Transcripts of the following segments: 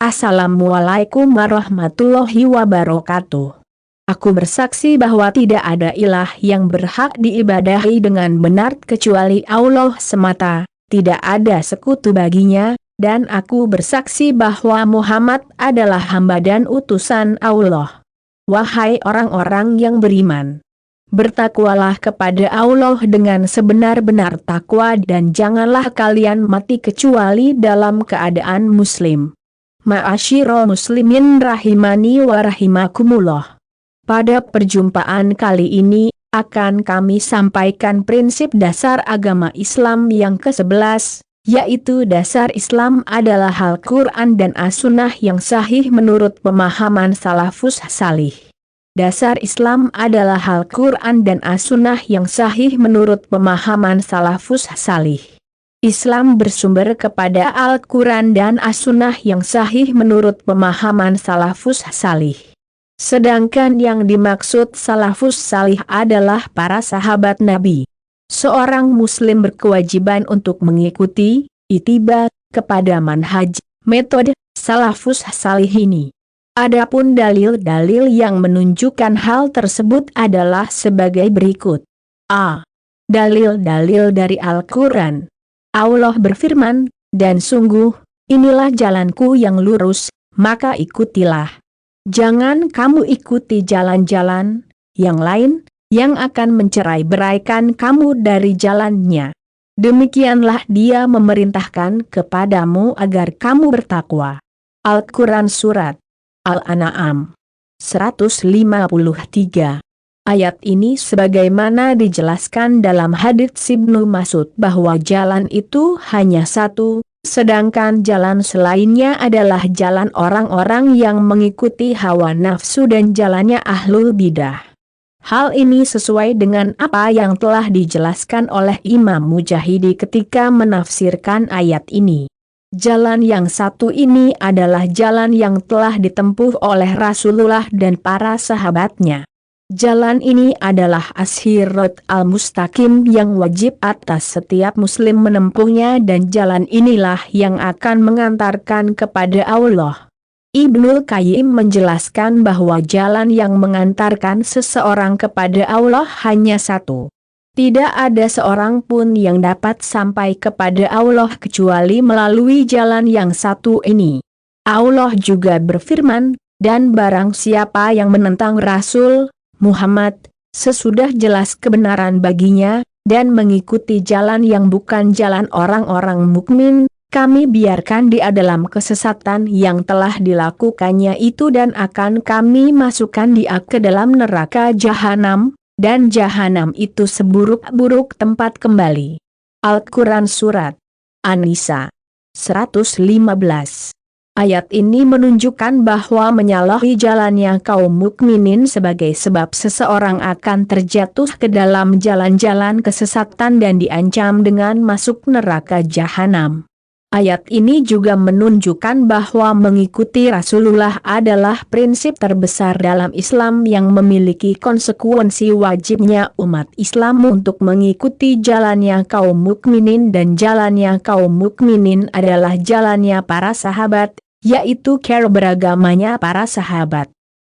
Assalamualaikum warahmatullahi wabarakatuh. Aku bersaksi bahwa tidak ada ilah yang berhak diibadahi dengan benar kecuali Allah semata, tidak ada sekutu baginya, dan aku bersaksi bahwa Muhammad adalah hamba dan utusan Allah. Wahai orang-orang yang beriman, bertakwalah kepada Allah dengan sebenar-benar takwa dan janganlah kalian mati kecuali dalam keadaan muslim. Ma'asyiral muslimin rahimani wa rahimakumullah. Pada perjumpaan kali ini, akan kami sampaikan prinsip dasar agama Islam yang ke-11, yaitu dasar Islam adalah Al-Quran dan As-Sunnah yang sahih menurut pemahaman salafus salih. Dasar Islam adalah Al-Quran dan As-Sunnah yang sahih menurut pemahaman salafus salih. Islam bersumber kepada Al-Quran dan As-Sunnah yang sahih menurut pemahaman salafus salih. Sedangkan yang dimaksud salafus salih adalah para sahabat Nabi. Seorang muslim berkewajiban untuk mengikuti, ittiba, kepada manhaj, metode, salafus salih ini. Adapun dalil-dalil yang menunjukkan hal tersebut adalah sebagai berikut. A. Dalil-dalil dari Al-Quran. Allah berfirman, dan sungguh, inilah jalanku yang lurus, maka ikutilah. Jangan kamu ikuti jalan-jalan yang lain, yang akan mencerai-beraikan kamu dari jalannya. Demikianlah Dia memerintahkan kepadamu agar kamu bertakwa. Al-Quran Surat Al-An'am 153. Ayat ini sebagaimana dijelaskan dalam hadits Ibnu Mas'ud bahwa jalan itu hanya satu, sedangkan jalan selainnya adalah jalan orang-orang yang mengikuti hawa nafsu dan jalannya ahlul bidah. Hal ini sesuai dengan apa yang telah dijelaskan oleh Imam Mujahidi ketika menafsirkan ayat ini. Jalan yang satu ini adalah jalan yang telah ditempuh oleh Rasulullah dan para sahabatnya. Jalan ini adalah as-sirat al-mustaqim yang wajib atas setiap muslim menempuhnya dan jalan inilah yang akan mengantarkan kepada Allah. Ibnul Qayyim menjelaskan bahwa jalan yang mengantarkan seseorang kepada Allah hanya satu. Tidak ada seorang pun yang dapat sampai kepada Allah kecuali melalui jalan yang satu ini. Allah juga berfirman, dan barang siapa yang menentang Rasul Muhammad, sesudah jelas kebenaran baginya, dan mengikuti jalan yang bukan jalan orang-orang mukmin, kami biarkan dia dalam kesesatan yang telah dilakukannya itu dan akan kami masukkan dia ke dalam neraka jahanam, dan jahanam itu seburuk-buruk tempat kembali. Al-Quran Surat An-Nisa 115. Ayat ini menunjukkan bahwa menyalahi jalannya kaum mukminin sebagai sebab seseorang akan terjatuh ke dalam jalan-jalan kesesatan dan diancam dengan masuk neraka jahanam. Ayat ini juga menunjukkan bahwa mengikuti Rasulullah adalah prinsip terbesar dalam Islam yang memiliki konsekuensi wajibnya umat Islam untuk mengikuti jalannya kaum mukminin dan jalannya kaum mukminin adalah jalannya para sahabat, yaitu cara beragamanya para sahabat.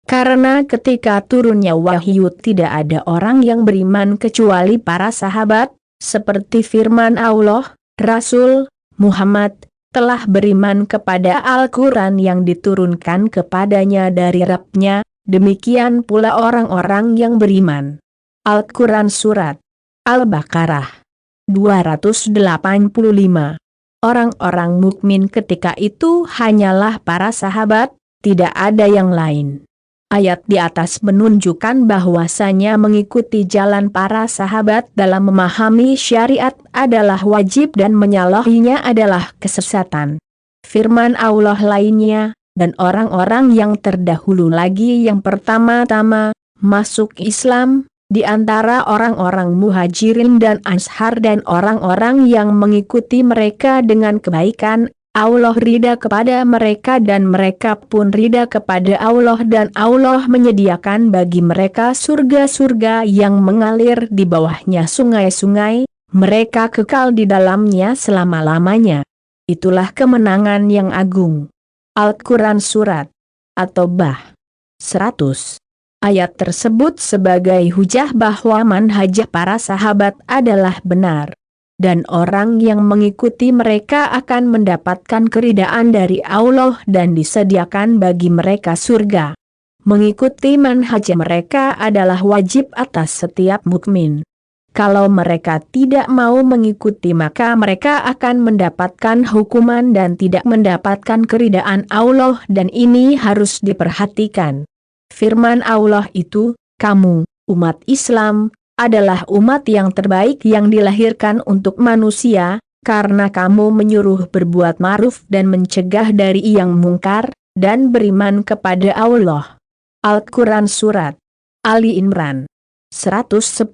Karena ketika turunnya wahyu tidak ada orang yang beriman kecuali para sahabat, seperti firman Allah, Rasul Muhammad telah beriman kepada Al-Quran yang diturunkan kepadanya dari Rabb-nya, demikian pula orang-orang yang beriman. Al-Quran Surat Al-Baqarah 285. Orang-orang mukmin ketika itu hanyalah para sahabat, tidak ada yang lain. Ayat di atas menunjukkan bahwasanya mengikuti jalan para sahabat dalam memahami syariat adalah wajib dan menyalahinya adalah kesesatan. Firman Allah lainnya, dan orang-orang yang terdahulu lagi yang pertama-tama masuk Islam, di antara orang-orang muhajirin dan anshar dan orang-orang yang mengikuti mereka dengan kebaikan, Allah ridha kepada mereka dan mereka pun ridha kepada Allah dan Allah menyediakan bagi mereka surga-surga yang mengalir di bawahnya sungai-sungai, mereka kekal di dalamnya selama-lamanya. Itulah kemenangan yang agung. Al-Quran Surat At-Taubah 100. Ayat tersebut sebagai hujah bahwa manhaj para sahabat adalah benar. Dan orang yang mengikuti mereka akan mendapatkan keridaan dari Allah dan disediakan bagi mereka surga. Mengikuti manhaj mereka adalah wajib atas setiap mukmin. Kalau mereka tidak mau mengikuti maka mereka akan mendapatkan hukuman dan tidak mendapatkan keridaan Allah dan ini harus diperhatikan. Firman Allah itu, kamu, umat Islam, adalah umat yang terbaik yang dilahirkan untuk manusia, karena kamu menyuruh berbuat ma'ruf dan mencegah dari yang mungkar, dan beriman kepada Allah. Al-Quran Surat Ali Imran 110.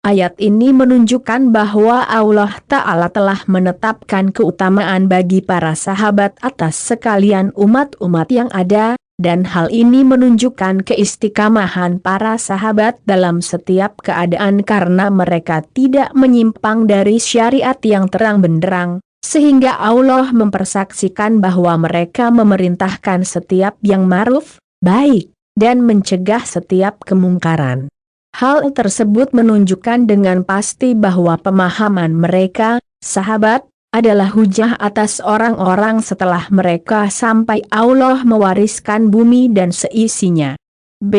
Ayat ini menunjukkan bahwa Allah Ta'ala telah menetapkan keutamaan bagi para sahabat atas sekalian umat-umat yang ada, dan hal ini menunjukkan keistiqamahan para sahabat dalam setiap keadaan karena mereka tidak menyimpang dari syariat yang terang benderang, sehingga Allah mempersaksikan bahwa mereka memerintahkan setiap yang ma'ruf, baik, dan mencegah setiap kemungkaran. Hal tersebut menunjukkan dengan pasti bahwa pemahaman mereka, sahabat, adalah hujah atas orang-orang setelah mereka sampai Allah mewariskan bumi dan seisinya. B.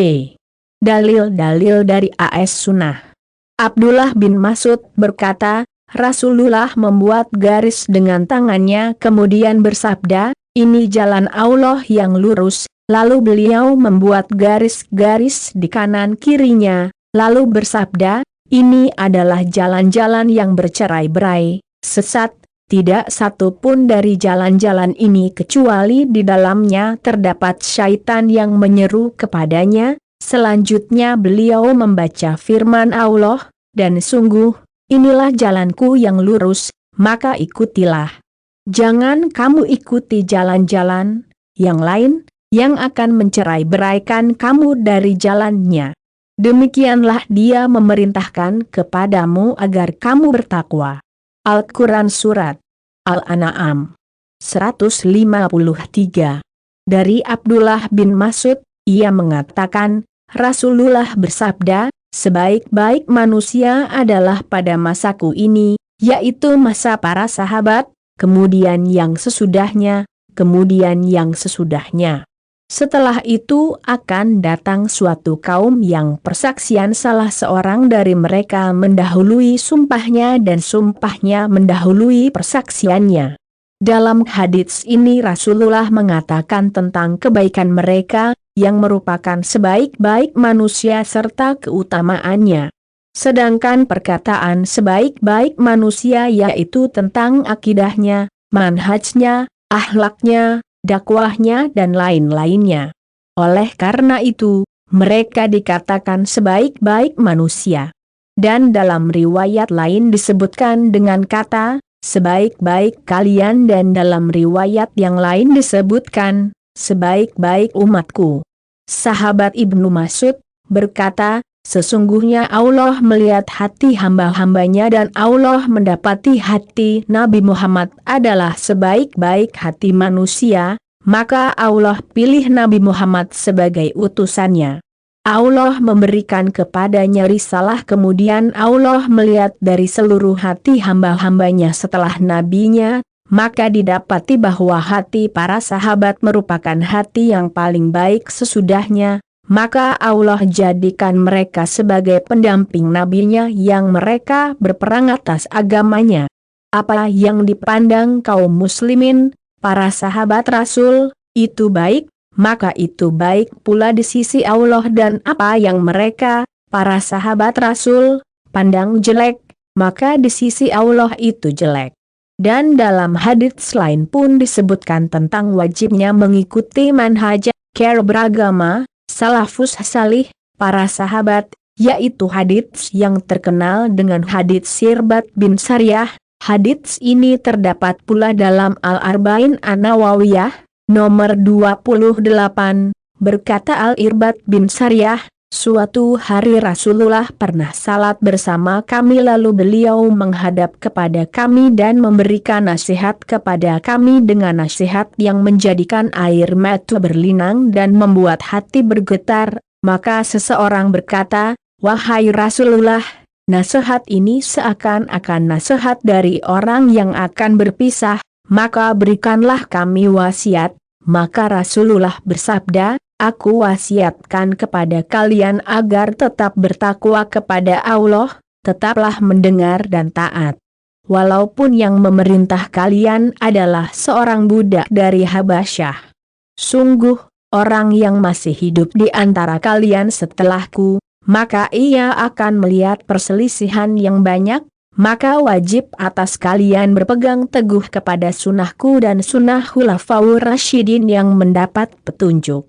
Dalil-dalil dari AS Sunnah. Abdullah bin Mas'ud berkata, Rasulullah membuat garis dengan tangannya kemudian bersabda, ini jalan Allah yang lurus, lalu beliau membuat garis-garis di kanan kirinya, lalu bersabda, ini adalah jalan-jalan yang bercerai-berai, sesat. Tidak satu pun dari jalan-jalan ini kecuali di dalamnya terdapat syaitan yang menyeru kepadanya. Selanjutnya beliau membaca firman Allah, dan sungguh, inilah jalanku yang lurus, maka ikutilah. Jangan kamu ikuti jalan-jalan yang lain, yang akan mencerai-beraikan kamu dari jalannya. Demikianlah dia memerintahkan kepadamu agar kamu bertakwa. Al-Quran Surat Al-An'am 153. Dari Abdullah bin Mas'ud, ia mengatakan, Rasulullah bersabda, sebaik-baik manusia adalah pada masaku ini, yaitu masa para sahabat, kemudian yang sesudahnya, kemudian yang sesudahnya. Setelah itu akan datang suatu kaum yang persaksian salah seorang dari mereka mendahului sumpahnya dan sumpahnya mendahului persaksiannya. Dalam hadits ini Rasulullah mengatakan tentang kebaikan mereka, yang merupakan sebaik-baik manusia serta keutamaannya. Sedangkan perkataan sebaik-baik manusia yaitu tentang akidahnya, manhajnya, akhlaknya, dakwahnya dan lain-lainnya. Oleh karena itu, mereka dikatakan sebaik-baik manusia. Dan dalam riwayat lain disebutkan dengan kata, sebaik-baik kalian dan dalam riwayat yang lain disebutkan, sebaik-baik umatku. Sahabat Ibnu Mas'ud berkata, sesungguhnya Allah melihat hati hamba-hambanya dan Allah mendapati hati Nabi Muhammad adalah sebaik-baik hati manusia, maka Allah pilih Nabi Muhammad sebagai utusannya. Allah memberikan kepadanya risalah kemudian Allah melihat dari seluruh hati hamba-hambanya setelah nabinya, maka didapati bahwa hati para sahabat merupakan hati yang paling baik sesudahnya. Maka Allah jadikan mereka sebagai pendamping nabinya yang mereka berperang atas agamanya. Apa yang dipandang kaum muslimin, para sahabat Rasul, itu baik, maka itu baik pula di sisi Allah dan apa yang mereka, para sahabat Rasul, pandang jelek, maka di sisi Allah itu jelek. Dan dalam hadits lain pun disebutkan tentang wajibnya mengikuti manhaj cara beragama, salafus salih, para sahabat, yaitu hadits yang terkenal dengan hadits Sirbad bin Sariyah. Hadits ini terdapat pula dalam Al-Arba'in An-Nawawiyah, nomor 28, berkata Al-Irbad bin Sariyah, Suatu hari Rasulullah pernah salat bersama kami lalu beliau menghadap kepada kami dan memberikan nasihat kepada kami dengan nasihat yang menjadikan air mata berlinang dan membuat hati bergetar. Maka seseorang berkata, "Wahai Rasulullah, nasihat ini seakan-akan nasihat dari orang yang akan berpisah, maka berikanlah kami wasiat." Maka Rasulullah bersabda, "Aku wasiatkan kepada kalian agar tetap bertakwa kepada Allah, tetaplah mendengar dan taat. Walaupun yang memerintah kalian adalah seorang budak dari Habasyah. Sungguh, orang yang masih hidup di antara kalian setelahku, maka ia akan melihat perselisihan yang banyak, maka wajib atas kalian berpegang teguh kepada sunnahku dan sunnah Khulafaur Rasyidin yang mendapat petunjuk.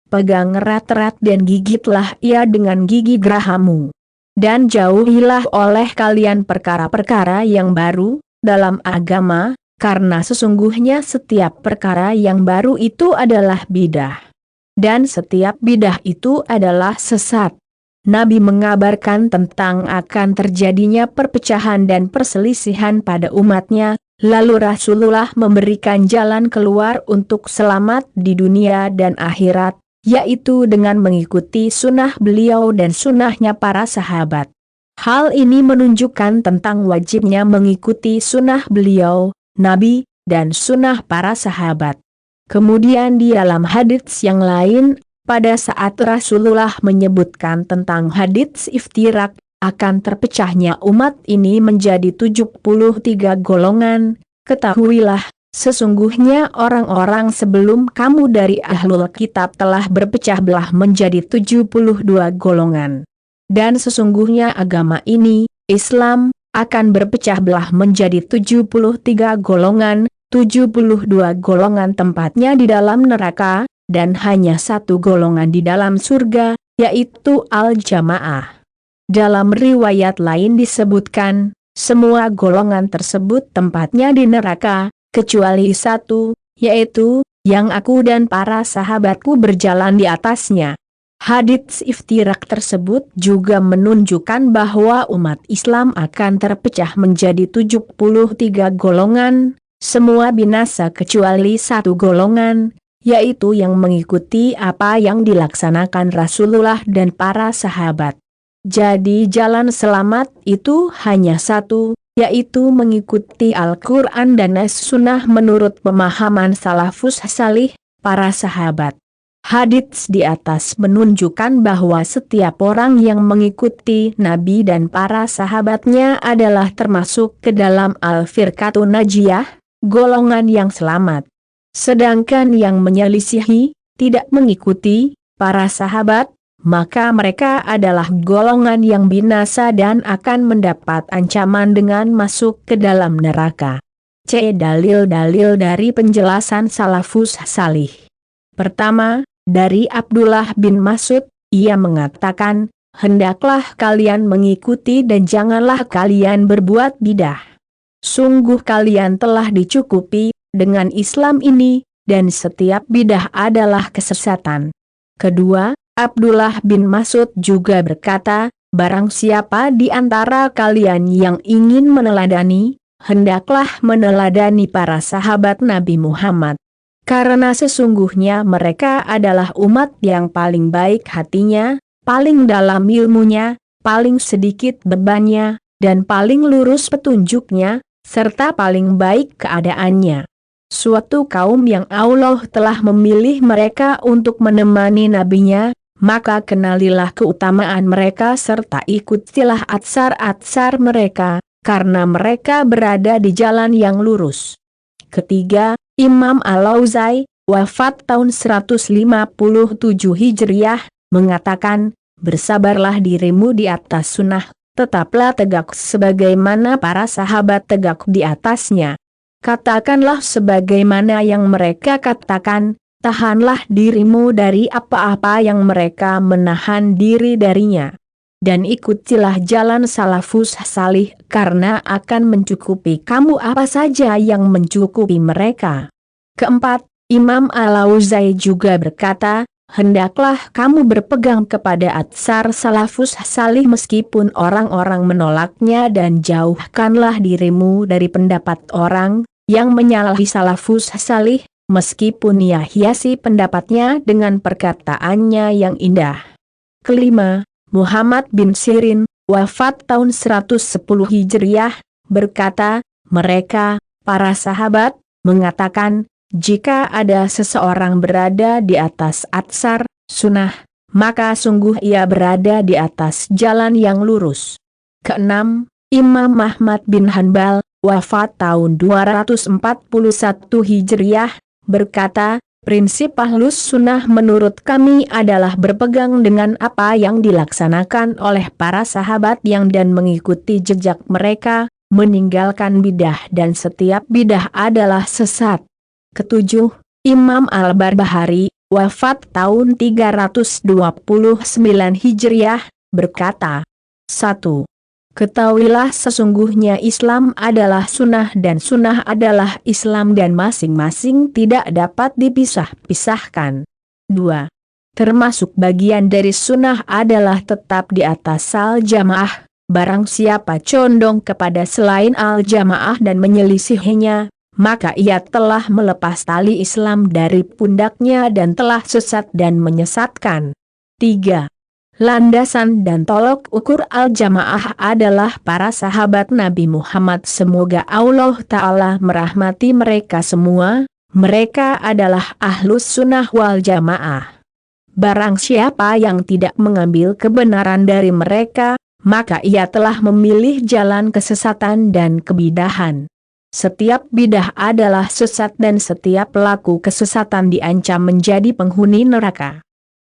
Pegang erat-erat dan gigitlah ia dengan gigi gerahamu. Dan jauhilah oleh kalian perkara-perkara yang baru dalam agama, karena sesungguhnya setiap perkara yang baru itu adalah bidah. Dan setiap bidah itu adalah sesat." Nabi mengabarkan tentang akan terjadinya perpecahan dan perselisihan pada umatnya, lalu Rasulullah memberikan jalan keluar untuk selamat di dunia dan akhirat, yaitu dengan mengikuti sunnah beliau dan sunnahnya para sahabat. Hal ini menunjukkan tentang wajibnya mengikuti sunnah beliau, Nabi, dan sunnah para sahabat. Kemudian di dalam hadits yang lain, pada saat Rasulullah menyebutkan tentang hadits iftirak, akan terpecahnya umat ini menjadi 73 golongan, ketahuilah, sesungguhnya orang-orang sebelum kamu dari ahlul kitab telah berpecah belah menjadi 72 golongan. Dan sesungguhnya agama ini, Islam, akan berpecah belah menjadi 73 golongan, 72 golongan tempatnya di dalam neraka, dan hanya satu golongan di dalam surga, yaitu Al-Jamaah. Dalam riwayat lain disebutkan, semua golongan tersebut tempatnya di neraka, kecuali satu, yaitu, yang aku dan para sahabatku berjalan di atasnya. Hadits iftirak tersebut juga menunjukkan bahwa umat Islam akan terpecah menjadi 73 golongan, semua binasa kecuali satu golongan, yaitu yang mengikuti apa yang dilaksanakan Rasulullah dan para sahabat. Jadi jalan selamat itu hanya satu, yaitu mengikuti Al-Quran dan As-Sunnah menurut pemahaman salafus salih, para sahabat. Hadits di atas menunjukkan bahwa setiap orang yang mengikuti Nabi dan para sahabatnya adalah termasuk ke dalam Al-Firqatun Najiyah, golongan yang selamat. Sedangkan yang menyelisihi, tidak mengikuti para sahabat, maka mereka adalah golongan yang binasa dan akan mendapat ancaman dengan masuk ke dalam neraka. C. Dalil-dalil dari penjelasan salafus salih. Pertama, dari Abdullah bin Mas'ud, ia mengatakan, "Hendaklah kalian mengikuti dan janganlah kalian berbuat bidah. Sungguh kalian telah dicukupi dengan Islam ini, dan setiap bidah adalah kesesatan." Kedua, Abdullah bin Mas'ud juga berkata, "Barang siapa di antara kalian yang ingin meneladani, hendaklah meneladani para sahabat Nabi Muhammad. Karena sesungguhnya mereka adalah umat yang paling baik hatinya, paling dalam ilmunya, paling sedikit bebannya, dan paling lurus petunjuknya, serta paling baik keadaannya. Suatu kaum yang Allah telah memilih mereka untuk menemani nabinya, maka kenalilah keutamaan mereka serta ikutilah atsar-atsar mereka, karena mereka berada di jalan yang lurus." Ketiga, Imam Al-Auzai, wafat tahun 157 Hijriah, mengatakan, "Bersabarlah dirimu di atas sunnah, tetaplah tegak sebagaimana para sahabat tegak di atasnya. Katakanlah sebagaimana yang mereka katakan, tahanlah dirimu dari apa-apa yang mereka menahan diri darinya. Dan ikutilah jalan salafus salih, karena akan mencukupi kamu apa saja yang mencukupi mereka." Keempat, Imam Al-Auzai juga berkata, hendaklah kamu berpegang kepada atsar salafus salih meskipun orang-orang menolaknya, dan jauhkanlah dirimu dari pendapat orang yang menyalahi salafus salih, meskipun ia hiasi pendapatnya dengan perkataannya yang indah. Kelima, Muhammad bin Sirin, wafat tahun 110 Hijriah, berkata, mereka, para sahabat, mengatakan, jika ada seseorang berada di atas atsar, sunnah, maka sungguh ia berada di atas jalan yang lurus. Keenam, Imam Ahmad bin Hanbal, wafat tahun 241 Hijriah, berkata, prinsip ahlus sunnah menurut kami adalah berpegang dengan apa yang dilaksanakan oleh para sahabat dan mengikuti jejak mereka, meninggalkan bidah dan setiap bidah adalah sesat. Ketujuh, Imam Al-Barbahari, wafat tahun 329 Hijriah, berkata, 1. Ketahuilah sesungguhnya Islam adalah sunnah dan sunnah adalah Islam dan masing-masing tidak dapat dipisah-pisahkan. 2. Termasuk bagian dari sunnah adalah tetap di atas al-jamaah, barang siapa condong kepada selain al-jamaah dan menyelisihinya, maka ia telah melepas tali Islam dari pundaknya dan telah sesat dan menyesatkan. 3. Landasan dan tolok ukur al-jamaah adalah para sahabat Nabi Muhammad, semoga Allah Ta'ala merahmati mereka semua, mereka adalah ahlus sunnah wal jamaah. Barang siapa yang tidak mengambil kebenaran dari mereka, maka ia telah memilih jalan kesesatan dan kebidahan. Setiap bidah adalah sesat dan setiap pelaku kesesatan diancam menjadi penghuni neraka.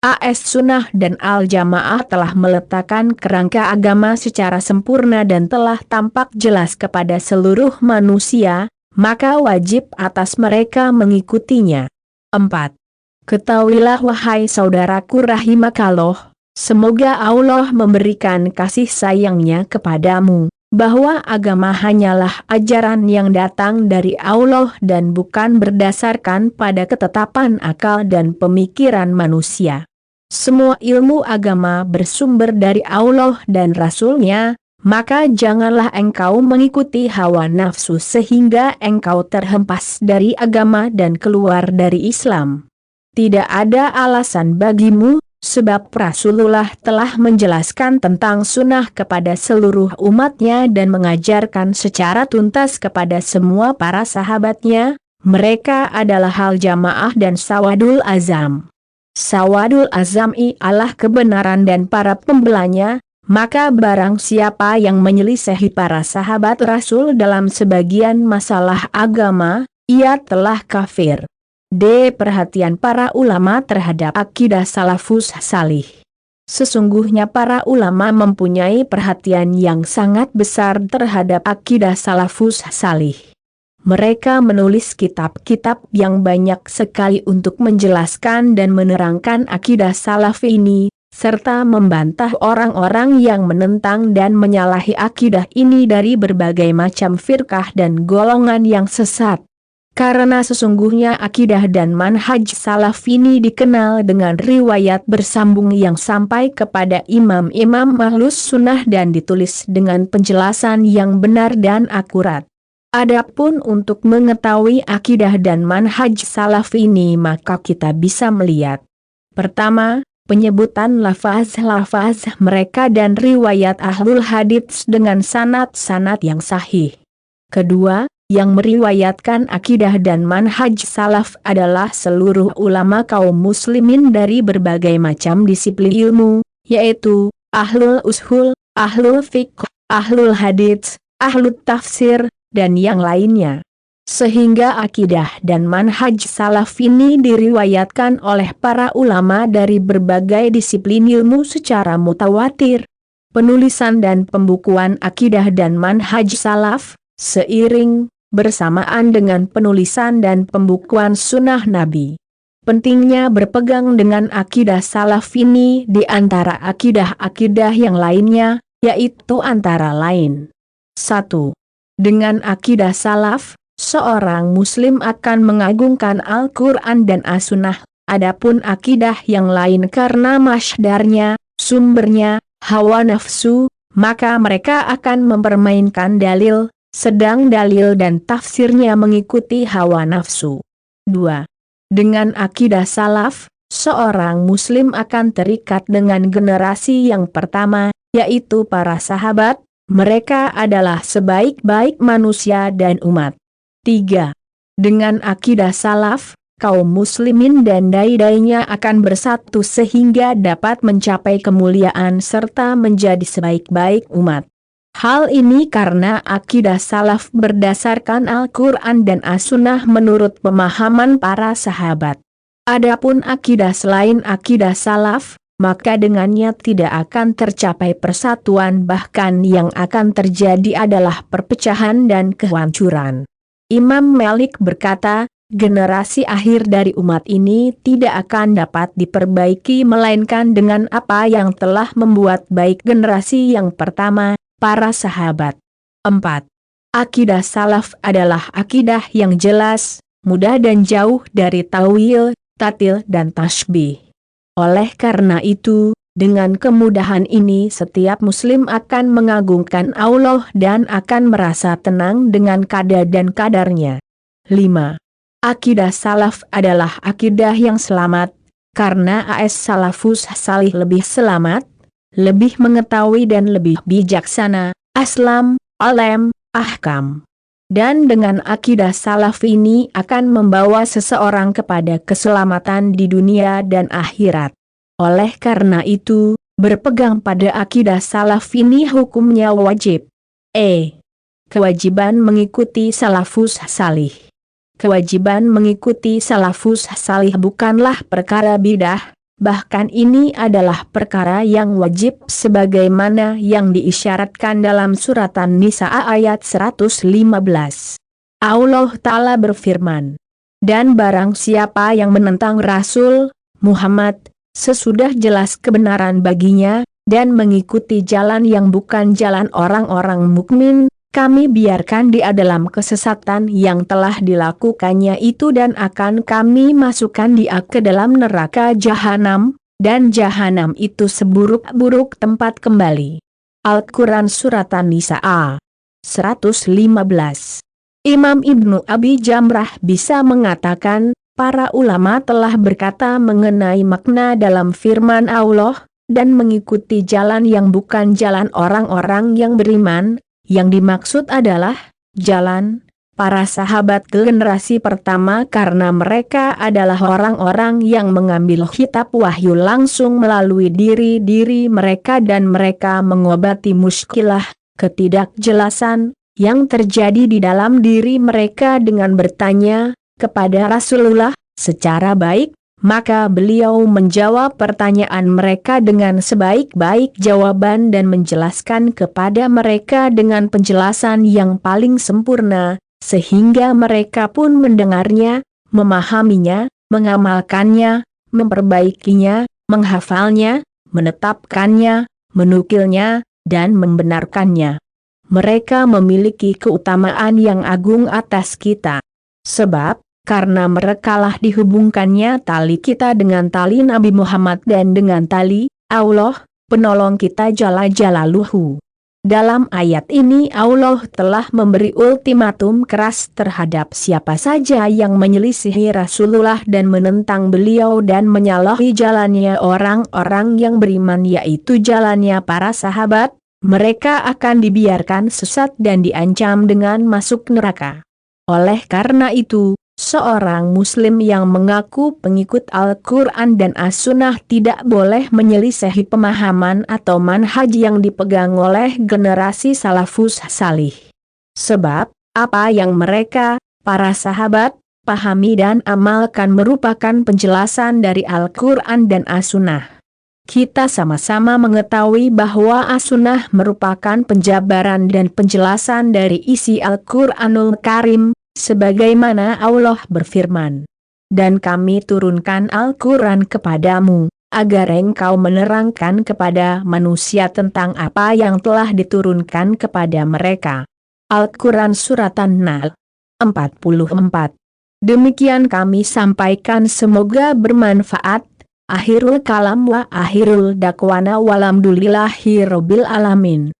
AS Sunnah dan Al-Jamaah telah meletakkan kerangka agama secara sempurna dan telah tampak jelas kepada seluruh manusia, maka wajib atas mereka mengikutinya. 4. Ketahuilah wahai saudaraku rahimakallah, semoga Allah memberikan kasih sayangnya kepadamu, bahwa agama hanyalah ajaran yang datang dari Allah dan bukan berdasarkan pada ketetapan akal dan pemikiran manusia. Semua ilmu agama bersumber dari Allah dan Rasul-Nya, maka janganlah engkau mengikuti hawa nafsu sehingga engkau terhempas dari agama dan keluar dari Islam. Tidak ada alasan bagimu, sebab Rasulullah telah menjelaskan tentang sunnah kepada seluruh umatnya dan mengajarkan secara tuntas kepada semua para sahabatnya, mereka adalah hal jamaah dan sawadul azam. Sawadul azam ialah kebenaran dan para pembelanya, maka barang siapa yang menyelisihi para sahabat Rasul dalam sebagian masalah agama, ia telah kafir. D. Perhatian para ulama terhadap akidah salafus salih. Sesungguhnya para ulama mempunyai perhatian yang sangat besar terhadap akidah salafus salih. Mereka menulis kitab-kitab yang banyak sekali untuk menjelaskan dan menerangkan akidah salaf ini, serta membantah orang-orang yang menentang dan menyalahi akidah ini dari berbagai macam firqah dan golongan yang sesat. Karena sesungguhnya akidah dan manhaj salaf ini dikenal dengan riwayat bersambung yang sampai kepada imam-imam ahlus sunnah dan ditulis dengan penjelasan yang benar dan akurat. Adapun untuk mengetahui akidah dan manhaj salaf ini maka kita bisa melihat. Pertama, penyebutan lafaz-lafaz mereka dan riwayat ahlul hadits dengan sanad-sanad yang sahih. Kedua, yang meriwayatkan akidah dan manhaj salaf adalah seluruh ulama kaum muslimin dari berbagai macam disiplin ilmu, yaitu ahlul ushul, ahlul fiqh, ahlul hadits, ahlul tafsir, dan yang lainnya. Sehingga akidah dan manhaj salaf ini diriwayatkan oleh para ulama dari berbagai disiplin ilmu secara mutawatir. Penulisan dan pembukuan akidah dan manhaj salaf, seiring bersamaan dengan penulisan dan pembukuan sunnah Nabi. Pentingnya berpegang dengan akidah salaf ini di antara akidah-akidah yang lainnya, yaitu antara lain. 1. Dengan akidah salaf, seorang muslim akan mengagungkan Al-Quran dan As-Sunnah, Adapun akidah yang lain karena masdarnya, sumbernya, hawa nafsu, maka mereka akan mempermainkan dalil, sedang dalil dan tafsirnya mengikuti hawa nafsu. 2. Dengan akidah salaf, seorang muslim akan terikat dengan generasi yang pertama, yaitu para sahabat, mereka adalah sebaik-baik manusia dan umat. 3. Dengan akidah salaf, kaum muslimin dan dai-dainya akan bersatu sehingga dapat mencapai kemuliaan serta menjadi sebaik-baik umat. Hal ini karena akidah salaf berdasarkan Al-Quran dan As-Sunnah menurut pemahaman para sahabat. Adapun akidah selain akidah salaf, maka dengannya tidak akan tercapai persatuan, bahkan yang akan terjadi adalah perpecahan dan kehancuran. Imam Malik berkata, generasi akhir dari umat ini tidak akan dapat diperbaiki melainkan dengan apa yang telah membuat baik generasi yang pertama, para sahabat. 4. Akidah salaf adalah akidah yang jelas, mudah dan jauh dari tawil, tatil dan tasbih. Oleh karena itu, dengan kemudahan ini setiap muslim akan mengagungkan Allah dan akan merasa tenang dengan kadar dan kadarnya. 5. Akidah salaf adalah akidah yang selamat, karena as salafus salih lebih selamat, lebih mengetahui dan lebih bijaksana, aslam, alam, ahkam. Dan dengan akidah salaf ini akan membawa seseorang kepada keselamatan di dunia dan akhirat. Oleh karena itu, berpegang pada akidah salaf ini hukumnya wajib. Kewajiban mengikuti salafus salih. Kewajiban mengikuti salafus salih bukanlah perkara bidah, bahkan ini adalah perkara yang wajib sebagaimana yang diisyaratkan dalam surat An-Nisa ayat 115. Allah Ta'ala berfirman, dan barang siapa yang menentang Rasul Muhammad, sesudah jelas kebenaran baginya, dan mengikuti jalan yang bukan jalan orang-orang mukmin, kami biarkan dia dalam kesesatan yang telah dilakukannya itu dan akan kami masukkan dia ke dalam neraka jahanam, dan jahanam itu seburuk-buruk tempat kembali. Al-Quran Surat An-Nisa 115. Imam Ibnu Abi Jamrah bisa mengatakan, para ulama telah berkata mengenai makna dalam firman Allah, dan mengikuti jalan yang bukan jalan orang-orang yang beriman. Yang dimaksud adalah jalan para sahabat generasi pertama karena mereka adalah orang-orang yang mengambil kitab wahyu langsung melalui diri mereka dan mereka mengobati muskilah, ketidakjelasan, yang terjadi di dalam diri mereka dengan bertanya kepada Rasulullah secara baik. Maka beliau menjawab pertanyaan mereka dengan sebaik-baik jawaban dan menjelaskan kepada mereka dengan penjelasan yang paling sempurna, sehingga mereka pun mendengarnya, memahaminya, mengamalkannya, memperbaikinya, menghafalnya, menetapkannya, menukilnya, dan membenarkannya. Mereka memiliki keutamaan yang agung atas kita. Sebab, karena merekalah dihubungkannya tali kita dengan tali Nabi Muhammad dan dengan tali Allah, penolong kita Jalla Jalaluhu. Dalam ayat ini Allah telah memberi ultimatum keras terhadap siapa saja yang menyelisihi Rasulullah dan menentang beliau dan menyalahi jalannya orang-orang yang beriman, yaitu jalannya para sahabat, mereka akan dibiarkan sesat dan diancam dengan masuk neraka. Oleh karena itu, seorang muslim yang mengaku pengikut Al-Quran dan As-Sunnah tidak boleh menyelisihi pemahaman atau manhaj yang dipegang oleh generasi salafus salih. Sebab, apa yang mereka, para sahabat, pahami dan amalkan merupakan penjelasan dari Al-Quran dan As-Sunnah. Kita sama-sama mengetahui bahwa As-Sunnah merupakan penjabaran dan penjelasan dari isi Al-Quranul Karim, sebagaimana Allah berfirman, dan kami turunkan Al-Quran kepadamu, agar engkau menerangkan kepada manusia tentang apa yang telah diturunkan kepada mereka. Al-Quran Surat An-Nahl 44. Demikian kami sampaikan, semoga bermanfaat. Akhirul kalam wa akhirul dakwana walamdulillahi rabbil alamin.